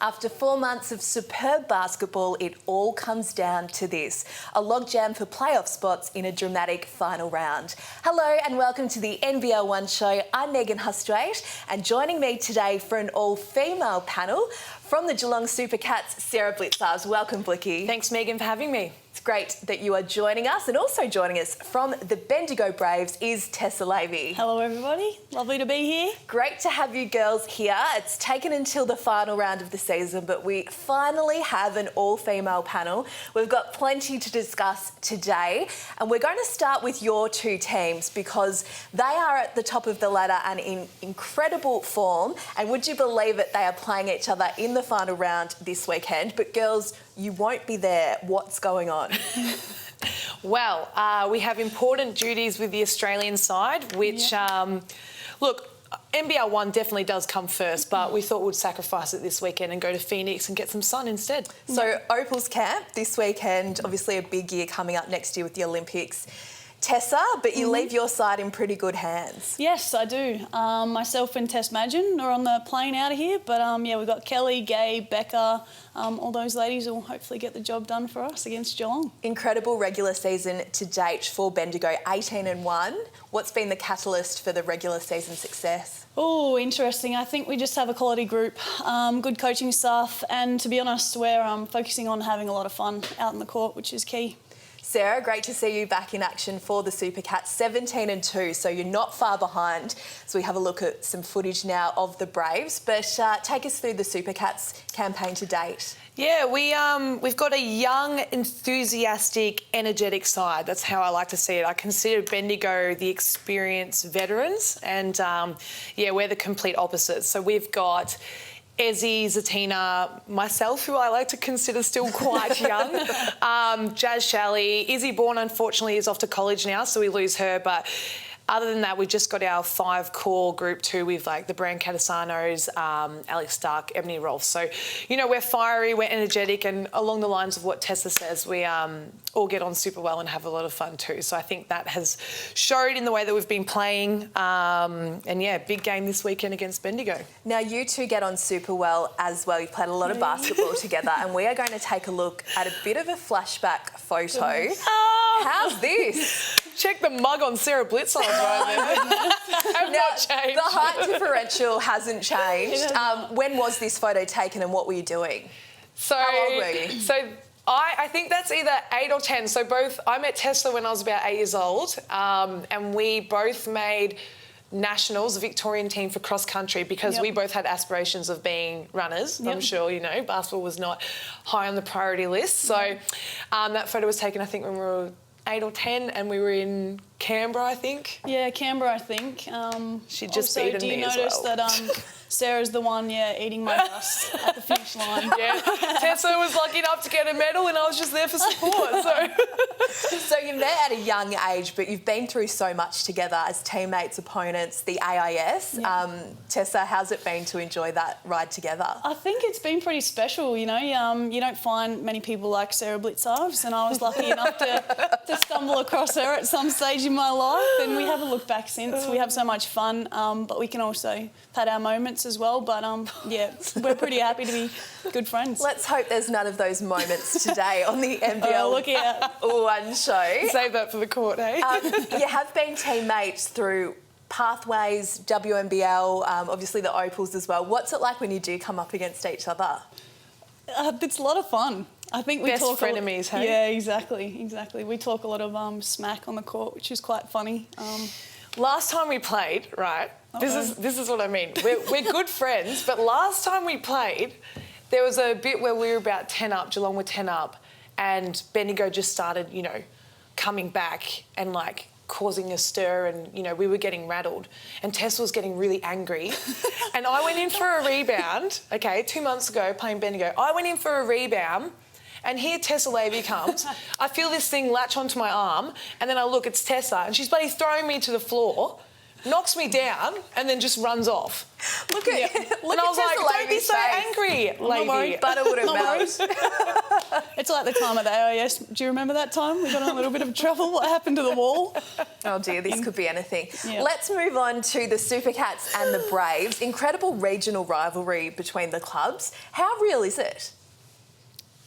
After 4 months of superb basketball, it all comes down to this: a logjam for playoff spots in a dramatic final round. Hello and welcome to the NBL1 Show. I'm Megan Hustwaite, and joining me today for an all-female panel from the Geelong Supercats, Sara Blicavs. Welcome, Blicky. Thanks, Megan, for having me. It's great that you are joining us, and also joining us from the Bendigo Braves is Tessa Lavey. Hello everybody, lovely to be here. Great to have you girls here. It's taken until the final round of the season, but we finally have an all-female panel. We've got plenty to discuss today, and we're going to start with your two teams because they are at the top of the ladder and in incredible form, and would you believe it, they are playing each other in the final round this weekend. But girls, you won't be there. What's going on? Well, we have important duties with the Australian side, which, look, NBL1 definitely does come first, but we thought we'd sacrifice it this weekend and go to Phoenix and get some sun instead. So Opal's camp this weekend, obviously a big year coming up next year with the Olympics. Tessa, but you leave your side in pretty good hands. Yes, I do. Myself and Tess Madgen are on the plane out of here, but yeah, we've got Kelly, Gabe, Becca, all those ladies will hopefully get the job done for us against Geelong. Incredible regular season to date for Bendigo, 18-1. What's been the catalyst for the regular season success? Oh, interesting. I think we just have a quality group, good coaching staff, and to be honest, we're focusing on having a lot of fun out in the court, which is key. Sara, great to see you back in action for the Supercats, 17-2, so you're not far behind. So we have a look at some footage now of the Braves, but take us through the Supercats campaign to date. Yeah, we've got a young, enthusiastic, energetic side. That's how I like to see it. I consider Bendigo the experienced veterans, and yeah, we're the complete opposite. So we've got Ezzy, Zatina, myself, who I like to consider still quite young, Jazz Shalley. Izzy Bourne, unfortunately, is off to college now, so we lose her, but other than that, we've just got our 5 core group too with like the Brand Catasanos, Alex Stark, Ebony Rolfe. So, you know, we're fiery, we're energetic, and along the lines of what Tessa says, we all get on super well and have a lot of fun too. So I think that has showed in the way that we've been playing. And yeah, big game this weekend against Bendigo. Now, you two get on super well as well. You've played a lot of basketball together, and we are going to take a look at a bit of a flashback photo. Oh. How's this? Check the mug on Sara Blicavs right there. Have not changed. The height differential hasn't changed. When was this photo taken and what were you doing? So, how old were you? So I think that's either 8 or 10. So I met Tessa when I was about 8 years old, and we both made nationals, a Victorian team for cross country, because we both had aspirations of being runners. I'm sure you know basketball was not high on the priority list. So that photo was taken, I think, when we were 8 or 10, and we were in Canberra, I think. Yeah, Canberra, I think. She'd just also, beaten do you me as notice well. that Sarah's the one, eating my dust at the finish line? Yeah, Tessa was lucky enough to get a medal, and I was just there for support. So you met at a young age, but you've been through so much together as teammates, opponents, the AIS. Tessa, how's it been to enjoy that ride together? I think it's been pretty special, you know. You don't find many people like Sara Blicavs, and I was lucky enough to stumble across her at some stage in my life, and we haven't looked back since. We have so much fun, but we can also had our moments as well. But yeah, we're pretty happy to be good friends. Let's hope there's none of those moments today on the NBL1 Show. Save that for the court, eh? You have been teammates through Pathways, WNBL, obviously the Opals as well. What's it like when you do come up against each other? It's a lot of fun. I think we Best talk frenemies, hey? Yeah, exactly. We talk a lot of smack on the court, which is quite funny. Last time we played, right? This is what I mean. We're good friends, but last time we played, there was a bit where we were about 10 up, Geelong were 10 up, and Bendigo just started, you know, coming back and like causing a stir, and you know we were getting rattled, and Tess was getting really angry, and I went in for a rebound. Okay, 2 months ago playing Bendigo, I went in for a rebound. And here Tessa Lavey comes. I feel this thing latch onto my arm, and then I look, it's Tessa, and she's bloody throwing me to the floor, knocks me down, and then just runs off. Look at and I was like, don't be so angry, Lavey. Butter would have melted. It's like the time at the AIS. Do you remember that time? We got in a little bit of trouble. What happened to the wall? Oh dear, this could be anything. Yeah. Let's move on to the Supercats and the Braves. Incredible regional rivalry between the clubs. How real is it?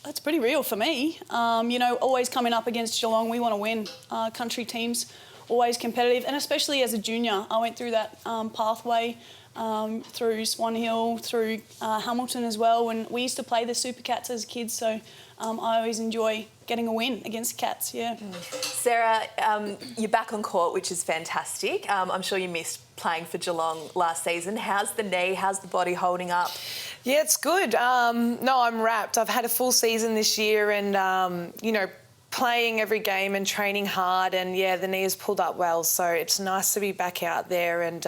That's pretty real for me. You know, always coming up against Geelong, we want to win. Country teams, always competitive, and especially as a junior, I went through that pathway through Swan Hill, through Hamilton as well, and we used to play the Supercats as kids, so I always enjoy getting a win against Cats, yeah. Sara, you're back on court, which is fantastic. I'm sure you missed playing for Geelong last season. How's the knee? How's the body holding up? Yeah, it's good. No, I'm wrapped. I've had a full season this year and, you know, playing every game and training hard, and yeah, the knee has pulled up well, so it's nice to be back out there and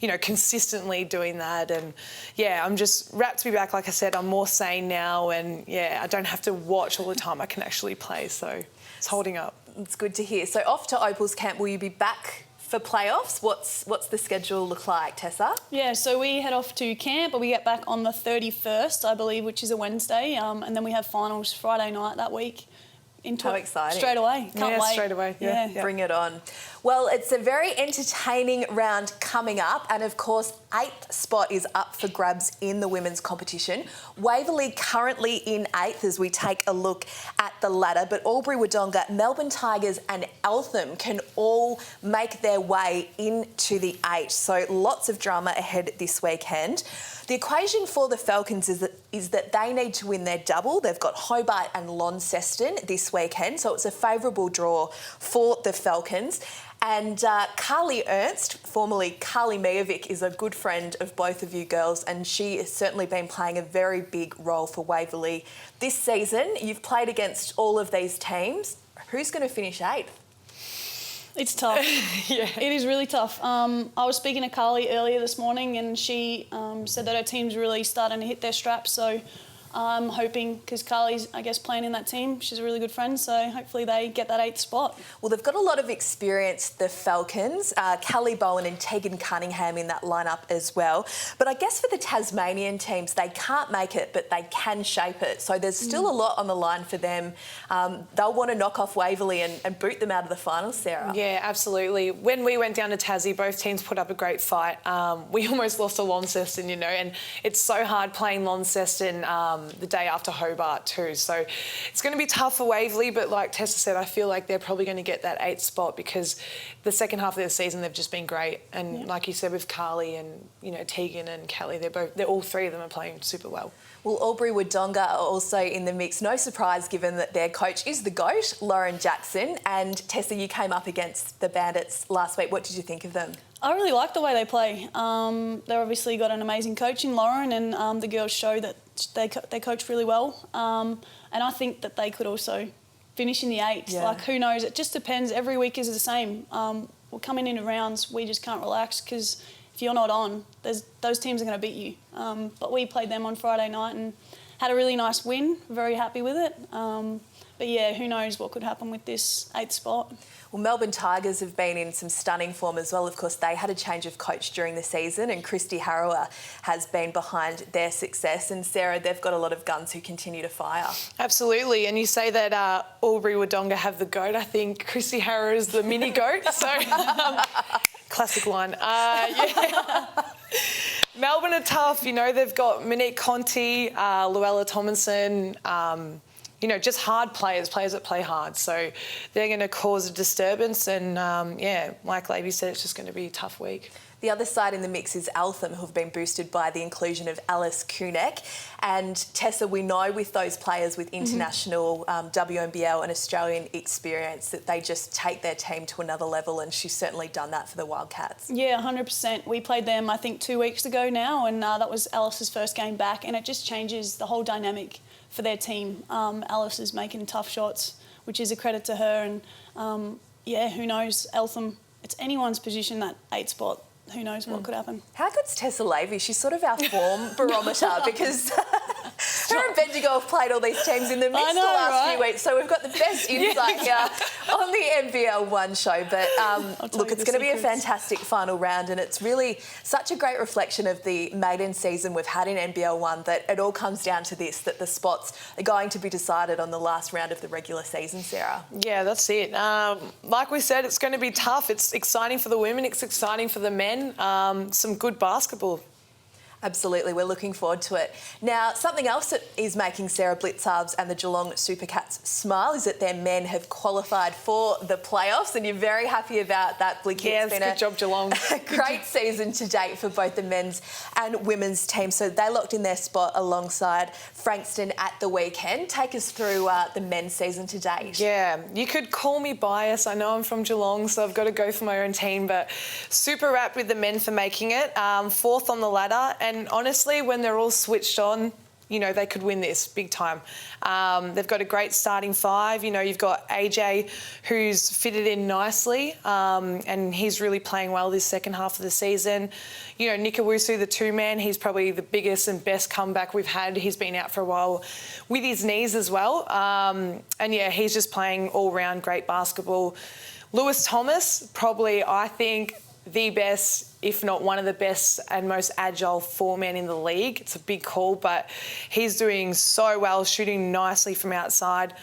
you know, consistently doing that. And yeah, I'm just wrapped to be back. Like I said, I'm more sane now, and yeah, I don't have to watch all the time. I can actually play, so it's holding up. It's good to hear. So off to Opals camp, will you be back for playoffs? What's the schedule look like, Tessa? Yeah, so we head off to camp, but we get back on the 31st, I believe, which is a Wednesday, and then we have finals Friday night that week. How exciting. Straight away. Can't wait. Straight away. Yeah. Bring it on. Well, it's a very entertaining round coming up, and of course, 8th spot is up for grabs in the women's competition. Waverley currently in 8th as we take a look at the ladder, but Albury-Wodonga, Melbourne Tigers and Eltham can all make their way into the 8. So lots of drama ahead this weekend. The equation for the Falcons is that they need to win their double. They've got Hobart and Launceston this weekend, so it's a favourable draw for the Falcons. And Carly Ernst, formerly Carly Mijovic, is a good friend of both of you girls, and she has certainly been playing a very big role for Waverley this season. You've played against all of these teams. Who's going to finish 8th? It's tough. Yeah. It is really tough. I was speaking to Carly earlier this morning, and she said that her team's really starting to hit their straps. So I'm hoping, because Carly's, I guess, playing in that team, she's a really good friend, so hopefully they get that 8th spot. Well, they've got a lot of experience, the Falcons. Callie Bowen and Tegan Cunningham in that lineup as well. But I guess for the Tasmanian teams, they can't make it, but they can shape it. So there's still a lot on the line for them. They'll want to knock off Waverley and boot them out of the finals, Sara. Yeah, absolutely. When we went down to Tassie, both teams put up a great fight. We almost lost to Launceston, you know, and it's so hard playing Launceston the day after Hobart too. So it's going to be tough for Waverley, but like Tessa said, I feel like they're probably going to get that 8th spot because the second half of the season they've just been great. And like you said, with Carly and, you know, Tegan and Kelly, they're all three of them are playing super well. Well, Albury-Wodonga are also in the mix. No surprise given that their coach is the GOAT, Lauren Jackson. And Tessa, you came up against the Bandits last week. What did you think of them? I really like the way they play. They've obviously got an amazing coach in Lauren, and the girls show that they coach really well. And I think that they could also finish in the 8. Yeah. Like, who knows? It just depends. Every week is the same. We're coming into rounds, we just can't relax because if you're not on, those teams are going to beat you. But we played them on Friday night and had a really nice win. Very happy with it. But yeah, who knows what could happen with this 8th spot. Well, Melbourne Tigers have been in some stunning form as well. Of course, they had a change of coach during the season, and Christy Harrower has been behind their success. And Sara, they've got a lot of guns who continue to fire. Absolutely. And you say that Albury-Wodonga have the GOAT. I think Christy Harrower is the mini GOAT. So classic line. Yeah. Melbourne are tough. You know, they've got Monique Conti, Luella Tomlinson, you know, just hard players that play hard. So they're going to cause a disturbance. And, yeah, like Lavey said, it's just going to be a tough week. The other side in the mix is Eltham, who have been boosted by the inclusion of Alice Kunek. And Tessa, we know with those players with international WNBL and Australian experience that they just take their team to another level, and she's certainly done that for the Wildcats. Yeah, 100%. We played them, I think, 2 weeks ago now, and that was Alice's first game back, and it just changes the whole dynamic for their team. Alice is making tough shots, which is a credit to her. And, yeah, who knows? Eltham, it's anyone's position, that 8th spot. Who knows what could happen. How good's Tessa Lavey? She's sort of our form barometer because Sara and Bendigo have played all these teams in the midst of the last few weeks, so we've got the best insight here on the NBL1 show. But look, it's going to be a fantastic final round, and it's really such a great reflection of the maiden season we've had in NBL1 that it all comes down to this, that the spots are going to be decided on the last round of the regular season, Sara. Yeah, that's it. Like we said, it's going to be tough. It's exciting for the women, it's exciting for the men. Some good basketball. Absolutely, we're looking forward to it. Now, something else that is making Sara Blicavs and the Geelong Supercats smile is that their men have qualified for the playoffs, and you're very happy about that, Blicky. Yes, good job, Geelong. A great season to date for both the men's and women's teams. So they locked in their spot alongside Frankston at the weekend. Take us through the men's season to date. Yeah, you could call me biased. I know I'm from Geelong, so I've got to go for my own team, but super wrapped with the men for making it. Fourth on the ladder. And honestly, when they're all switched on, you know, they could win this big time. They've got a great starting five. You know, you've got AJ, who's fitted in nicely, and he's really playing well this second half of the season. You know, Nikawusu, the two-man, he's probably the biggest and best comeback we've had. He's been out for a while with his knees as well. And, yeah, he's just playing all-round great basketball. Lewis Thomas, probably, I think, the best, if not one of the best and most agile four-men in the league. It's a big call, but he's doing so well, shooting nicely from outside.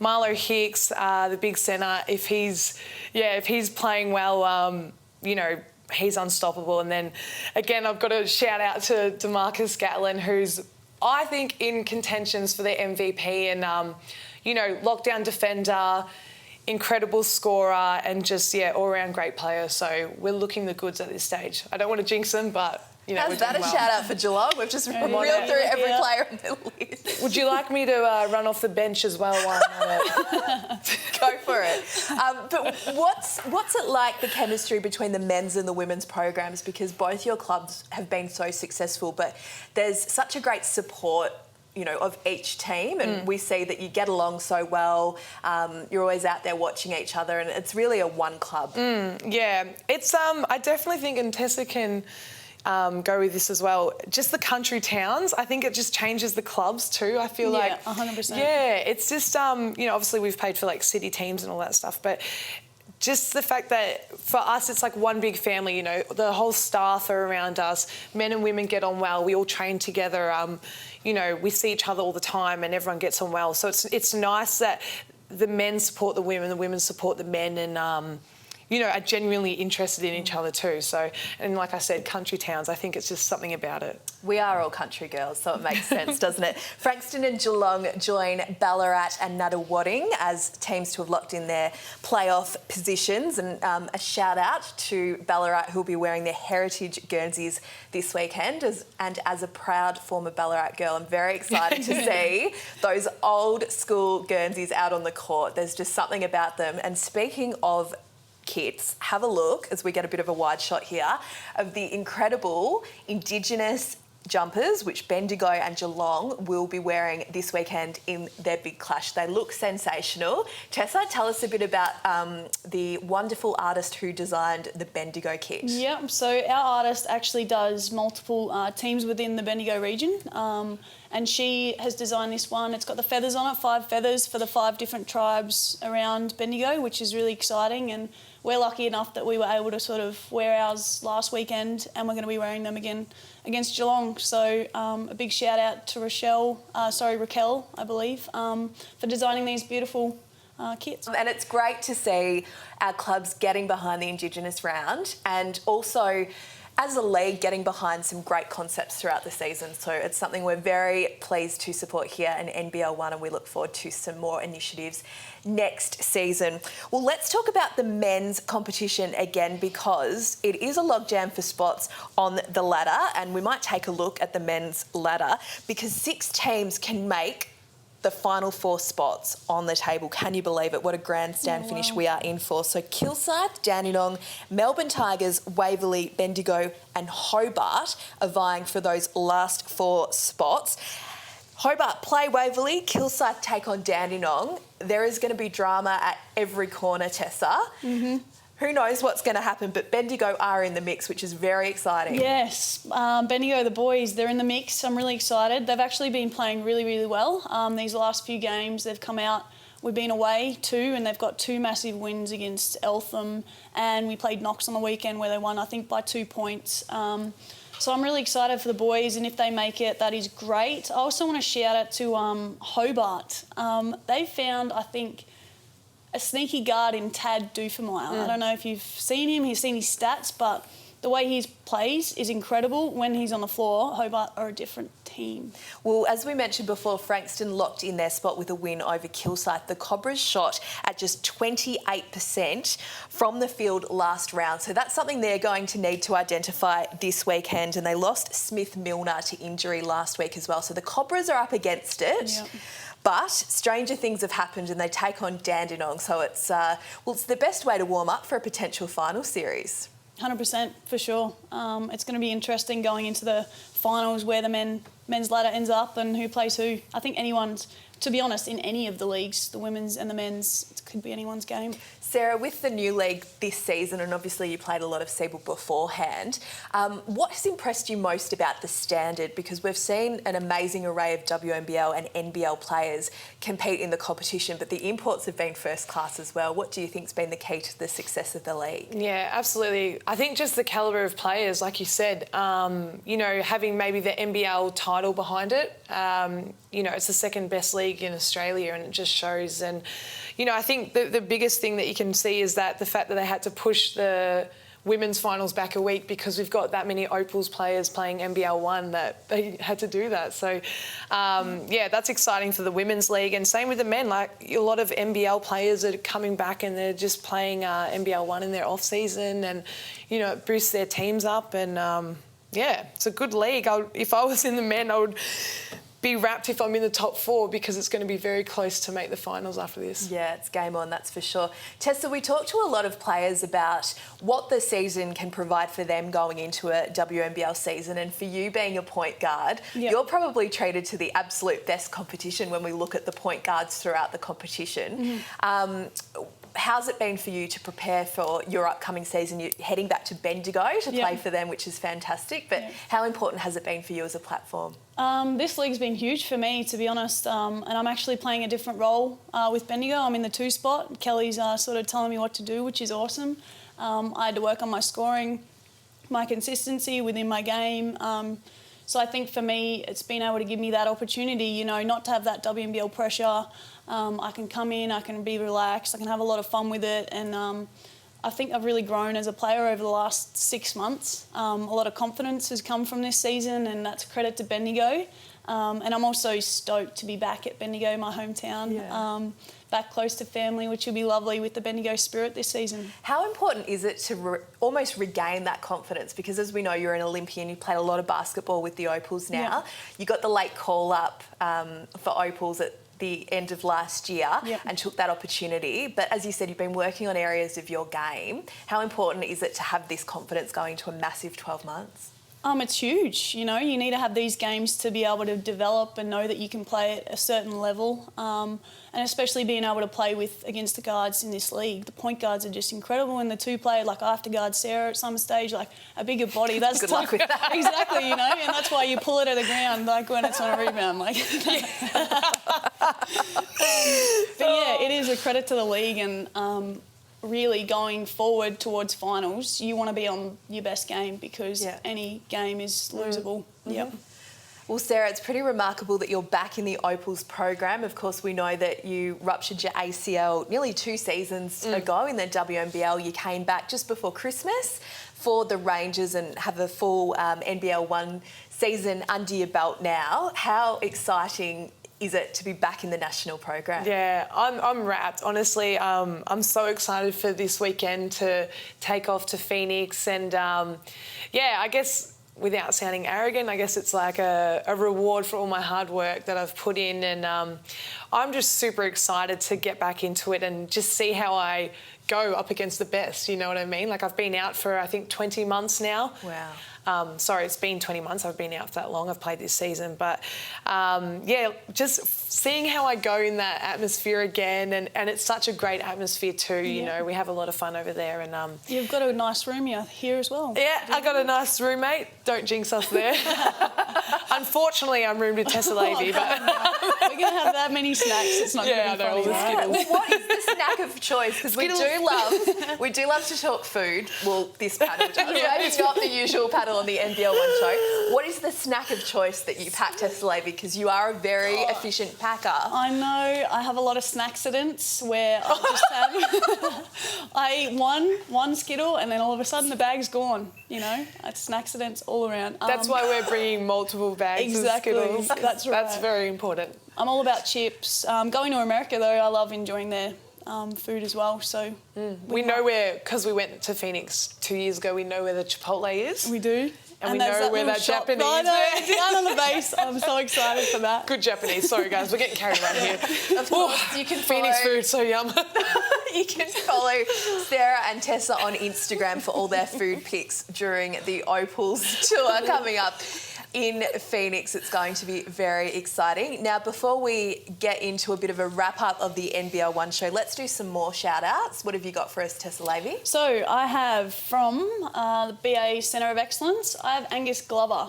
Marlo Hicks, the big centre, if he's playing well, you know, he's unstoppable. And then, again, I've got to shout out to DeMarcus Gatlin, who's, I think, in contentions for the MVP and, you know, lockdown defender, incredible scorer, and just, yeah, all-round great player. So we're looking the goods at this stage. I don't want to jinx them, but, you know, How's that a shout-out for Geelong? We've just reeled through every player on the list. Would you like me to run off the bench as well while I'm at it? Go for it. But what's it like, the chemistry between the men's and the women's programs? Because both your clubs have been so successful, but there's such a great support, you know, of each team, and we see that you get along so well. You're always out there watching each other, and it's really a one club. Yeah, it's I definitely think, and Tessa can go with this as well, just the country towns. I think it just changes the clubs too. I feel like 100%. Yeah, it's just you know, obviously we've played for like city teams and all that stuff, but just the fact that for us it's like one big family, you know, the whole staff are around us, men and women get on well, we all train together, you know, we see each other all the time and everyone gets on well. So it's nice that the men support the women support the men, and you know, are genuinely interested in each other too. So, and like I said, country towns, I think it's just something about it. We are all country girls, so it makes sense, doesn't it? Frankston and Geelong join Ballarat and Nunawading as teams to have locked in their playoff positions. And a shout out to Ballarat, who will be wearing their heritage Guernseys this weekend. As a proud former Ballarat girl, I'm very excited to see those old school Guernseys out on the court. There's just something about them. And speaking of kits, have a look as we get a bit of a wide shot here of the incredible Indigenous jumpers which Bendigo and Geelong will be wearing this weekend in their big clash. They look sensational. Tessa, tell us a bit about the wonderful artist who designed the Bendigo kit. Yeah, so our artist actually does multiple teams within the Bendigo region, and she has designed this one. It's got the feathers on it, 5 feathers for the 5 different tribes around Bendigo, which is really exciting, and we're lucky enough that we were able to sort of wear ours last weekend, and we're going to be wearing them again against Geelong. So a big shout out to Raquel, I believe, for designing these beautiful kits. And it's great to see our clubs getting behind the Indigenous round, and also as a league getting behind some great concepts throughout the season. So it's something we're very pleased to support here in NBL1, and we look forward to some more initiatives next season. Well, let's talk about the men's competition again, because it is a logjam for spots on the ladder, and we might take a look at the men's ladder because 6 teams can make the final 4 spots on the table. Can you believe it? What a grandstand finish we are in for. So Kilsyth, Dandenong, Melbourne Tigers, Waverley, Bendigo and Hobart are vying for those last 4 spots. Hobart play Waverley, Kilsyth take on Dandenong. There is going to be drama at every corner, Tessa. Who knows what's going to happen, but Bendigo are in the mix, which is very exciting. Yes, Bendigo, the boys, they're in the mix. I'm really excited. They've actually been playing really, really well. These last few games, they've come out. We've been away too, and they've got 2 massive wins against Eltham, and we played Knox on the weekend where they won, I think, by 2 points. So I'm really excited for the boys, and if they make it, that is great. I also want to shout out to Hobart. They found, I think, a sneaky guard in Tad Doofenmeyer. I don't know if you've seen him, he's seen his stats, but the way he plays is incredible. When he's on the floor, Hobart are a different team. Well, as we mentioned before, Frankston locked in their spot with a win over Kilsyth. The Cobras shot at just 28% from the field last round. So that's something they're going to need to identify this weekend. And they lost Smith Milner to injury last week as well. So the Cobras are up against it. Yep. But stranger things have happened and they take on Dandenong. So it's the best way to warm up for a potential final series. 100% for sure. It's going to be interesting going into the finals where the men's ladder ends up and who plays who. I think anyone's, to be honest, in any of the leagues, the women's and the men's, it could be anyone's game. Sarah, with the new league this season, and obviously you played a lot of Siebel beforehand, what has impressed you most about the standard? Because we've seen an amazing array of WNBL and NBL players compete in the competition, but the imports have been first class as well. What do you think's been the key to the success of the league? Yeah, absolutely. I think just the calibre of players, like you said, having maybe the NBL title behind it, it's the second best league in Australia and it just shows. And, I think the biggest thing that you can see is that the fact that they had to push the women's finals back a week because we've got that many Opals players playing NBL1 that they had to do that. So, that's exciting for the women's league. And same with the men. Like, a lot of NBL players are coming back and they're just playing NBL1 in their off-season and, it boosts their teams up. And, it's a good league. If I was in the men, I would be wrapped if I'm in the top 4 because it's going to be very close to make the finals after this. Yeah, it's game on, that's for sure. Tessa, we talked to a lot of players about what the season can provide for them going into a WNBL season, and for you being a point guard, you're probably treated to the absolute best competition when we look at the point guards throughout the competition. How's it been for you to prepare for your upcoming season? You're heading back to Bendigo to play for them, which is fantastic, but how important has it been for you as a platform? This league's been huge for me, to be honest, and I'm actually playing a different role with Bendigo. I'm in the 2 spot. Kelly's sort of telling me what to do, which is awesome. I had to work on my scoring, my consistency within my game. So I think for me, it's been able to give me that opportunity, not to have that WNBL pressure. I can come in, I can be relaxed, I can have a lot of fun with it, and I think I've really grown as a player over the last 6 months. A lot of confidence has come from this season, and that's credit to Bendigo. And I'm also stoked to be back at Bendigo, my hometown, back close to family, which will be lovely with the Bendigo spirit this season. How important is it to almost regain that confidence? Because as we know, you're an Olympian, you've played a lot of basketball with the Opals now. You got the late call-up for Opals at the end of last year and took that opportunity. But as you said, you've been working on areas of your game. How important is it to have this confidence going into a massive 12 months? It's huge. You need to have these games to be able to develop and know that you can play at a certain level. And especially being able to play against the guards in this league. The point guards are just incredible, and the 2-player, like I have to guard Sara at some stage, like a bigger body. That's good luck with that. Exactly, and that's why you pull it at the ground, like when it's on a rebound. But it is a credit to the league, and really going forward towards finals, you want to be on your best game because any game is losable. Well, Sara, it's pretty remarkable that you're back in the Opals program. Of course, we know that you ruptured your ACL nearly 2 seasons ago in the WNBL. You came back just before Christmas for the Rangers and have a full NBL1 season under your belt now. How exciting is it to be back in the national program? Yeah, I'm wrapped. Honestly, I'm so excited for this weekend to take off to Phoenix. And, I guess without sounding arrogant, I guess it's like a reward for all my hard work that I've put in. And I'm just super excited to get back into it and just see how I go up against the best, you know what I mean? Like, I've been out for, I think, 20 months now. Sorry, it's been 20 months. I've been out for that long. I've played this season. But, just seeing how I go in that atmosphere again, and it's such a great atmosphere too. You know, we have a lot of fun over there. And You've got a nice room here as well. yeah, I got a nice roommate. Don't jinx us there. Unfortunately, I'm roomed with Tessa Lavey, but We're going to have that many snacks. It's not going to be all funny. the Skittles. What is the snack of choice? Because we do love to talk food. Well, this panel does. Maybe not the usual panel on the NBL1 Show. What is the snack of choice that you pack, Tessa Lavey? Because you are a very efficient packer. I know. I have a lot of snack accidents where I just have I eat one Skittle and then all of a sudden the bag's gone. You know, it's snack accidents all around. That's why we're bringing multiple bags of Skittles. That's right. That's very important. I'm all about chips. Going to America though, I love enjoying their food as well. So we know where, because we went to Phoenix 2 years ago, we know where the Chipotle is. we do. And we there's know where little that shop Japanese right down on the base. I'm so excited for that. Good Japanese. Sorry, guys, we're getting carried away here. Of course, you can Phoenix food, so yum. You can follow Sarah and Tessa on Instagram for all their food pics during the Opals tour coming up in Phoenix. It's going to be very exciting. Now, before we get into a bit of a wrap-up of the NBL1 show, let's do some more shout-outs. What have you got for us, Tessa Lavey? So I have from the BA Centre of Excellence, I have Angus Glover.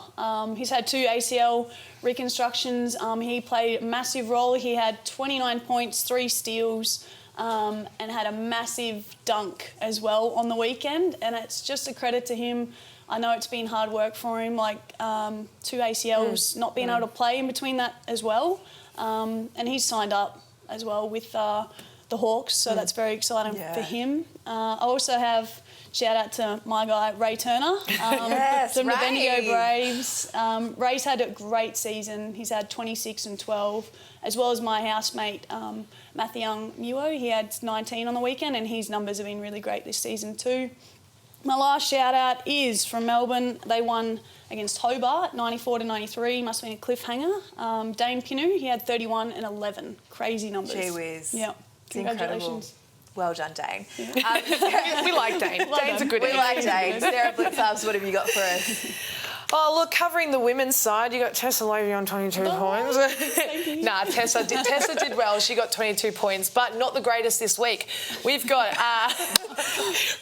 He's had 2 ACL reconstructions. He played a massive role. He had 29 points, 3 steals, and had a massive dunk as well on the weekend. And it's just a credit to him. I know it's been hard work for him, like 2 ACLs, not being able to play in between that as well. And he's signed up as well with the Hawks, so that's very exciting for him. I also have shout out to my guy Ray Turner from the Bendigo Braves. Ray's had a great season. He's had 26 and 12, as well as my housemate Matthew Muo. He had 19 on the weekend, and his numbers have been really great this season too. My last shout out is from Melbourne. They won against Hobart, 94-93. Must have been a cliffhanger. Dane Pinu, he had 31 and 11. Crazy numbers. Gee whiz. Yeah. Congratulations. Well done, Dane. We like Dane. Dane's a good We like Dane. Sarah Blicavs, what have you got for us? Oh, look, covering the women's side, you got Tessa Lavey on 22 points. Nah, Tessa did well. She got 22 points, but not the greatest this week. We've got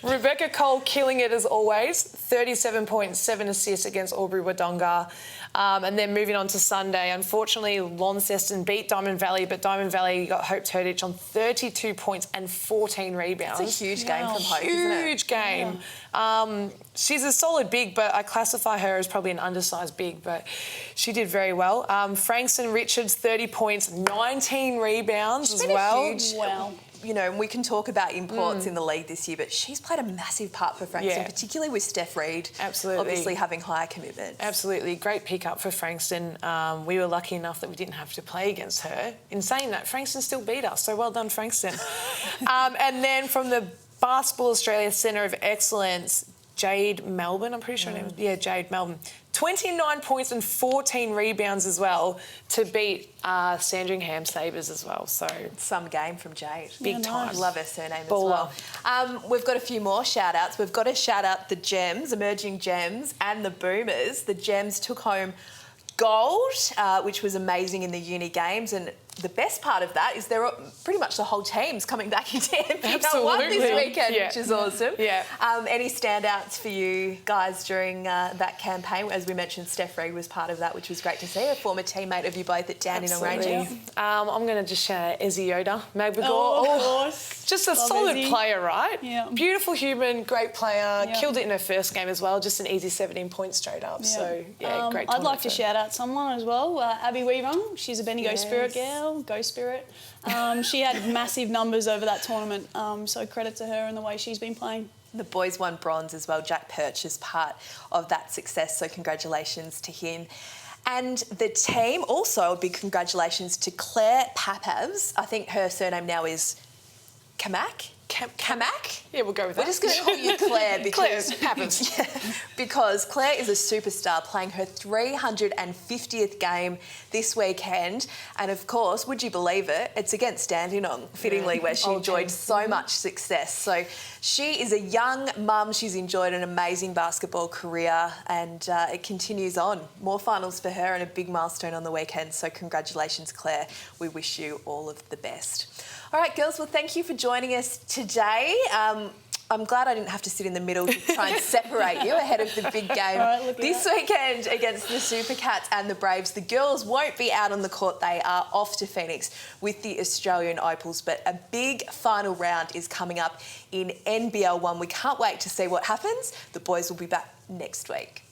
Rebecca Cole killing it as always, 37 points, 7 assists against Albury Wodonga. And then moving on to Sunday, unfortunately, Launceston beat Diamond Valley, but Diamond Valley got Hope Turditch on 32 points and 14 rebounds. It's a huge game from Hope, isn't it? Huge game. Yeah. She's a solid big, but I classify her as probably an undersized big, but she did very well. Frankston Richards, 30 points, 19 rebounds as well. Wow. You know, we can talk about imports in the league this year, but she's played a massive part for Frankston, particularly with Steph Reid. Absolutely. Obviously having higher commitments. Absolutely. Great pick up for Frankston. We were lucky enough that we didn't have to play against her. In saying that, Frankston still beat us, so well done, Frankston. And then from the Basketball Australia Centre of Excellence, Jade Melbourne, I'm pretty sure her name is. Yeah, Jade Melbourne. 29 points and 14 rebounds as well to beat Sandringham Sabres as well. So some game from Jade. Big time. Love her surname Baller. as well. We've got a few more shout-outs. We've got to shout out the Gems, Emerging Gems, and the Boomers. The Gems took home gold, which was amazing in the uni games, and the best part of that is they're pretty much the whole team's coming back into NBL1 this weekend, which is awesome. Yeah. Any standouts for you guys during that campaign? As we mentioned, Steph Reid was part of that, which was great to see. A former teammate of you both at Dandenong Rangers. I'm going to just shout out Ezzy Yoda, Magpagore. Oh, of course. Just a Love solid Ezzy. player, right? Yeah. Beautiful human, great player. Yeah. Killed it in her first game as well. Just an easy 17 points straight up. Yeah. So, yeah, great I'd like tournament to for her. shout out someone as well. Abby Weavong. She's a Bendigo Spirit girl. Go Spirit. She had massive numbers over that tournament. So credit to her and the way she's been playing. The boys won bronze as well. Jack Perch is part of that success, so congratulations to him. And the team, also a big congratulations to Claire Papavs. I think her surname now is Kamak. Kamak? Yeah, we'll go with that. We're just going to call you Claire because happens. because Claire is a superstar playing her 350th game this weekend. And of course, would you believe it, it's against Dandenong, fittingly, where she enjoyed so much success. So she is a young mum. She's enjoyed an amazing basketball career and it continues on. More finals for her and a big milestone on the weekend. So congratulations, Claire. We wish you all of the best. All right, girls, well, thank you for joining us today. I'm glad I didn't have to sit in the middle to try and separate you ahead of the big game this weekend against the Super Cats and the Braves. The girls won't be out on the court. They are off to Phoenix with the Australian Opals, but a big final round is coming up in NBL1. We can't wait to see what happens. The boys will be back next week.